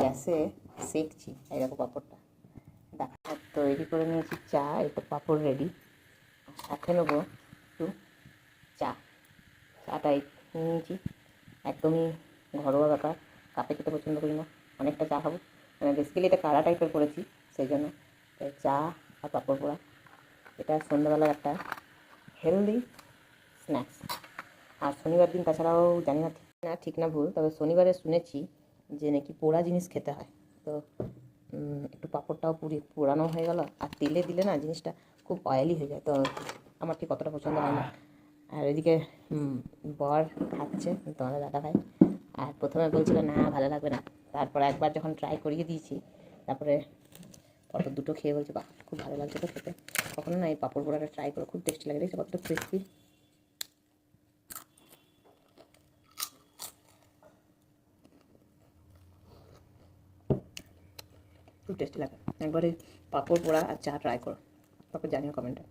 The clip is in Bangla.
গ্যাসে সেঁকছি, এই দেখো পাঁপড়টা দেখা তৈরি করে নিয়েছি। চা, একটু পাঁপড় রেডি, সাথে নেবো একটু চা। চাটাই নিয়েছি, একদমই ঘরোয়া ব্যাপার, কাপে খেতে পছন্দ করি না, অনেকটা চা খাবো, মানে বেসিক্যালি এটা কাড়া টাইপের করেছি সেই জন্য। তাই চা আর পাঁপড় পোড়া, এটা সন্ধ্যাবেলার একটা হেলদি স্ন্যাক্স। আর শনিবার দিন তাছাড়াও জানি না ঠিক না ভুল, তবে শনিবারে শুনেছি যে নাকি পোড়া জিনিস খেতে হয়। তো একটু পাঁপড়টাও পোড়ানো হয়ে গেল, আর তেলে দিলে না জিনিসটা খুব অয়েলি হয়ে যায়, তো আমার ঠিক অতটা পছন্দ হয় না। আর এদিকে বর খাচ্ছে, তোমাদের দাদা ভাই, আর প্রথমে বলছিল না ভালো লাগবে না, তারপর একবার যখন ট্রাই করিয়ে দিয়েছি, তারপরে পরপর দুটো খেয়ে বলছে বাহ খুব ভালো লাগছে তো খেতে। কখনো না এই পাঁপড় পোড়াটা ট্রাই করে, খুব টেস্টি লাগে, দেখছি কতটা ক্রিস্পি, খুব টেস্টি লাগে। একবারে পাঁপড় পোড়া আর চা ট্রাই করো, তারপর জানিও কমেন্টে।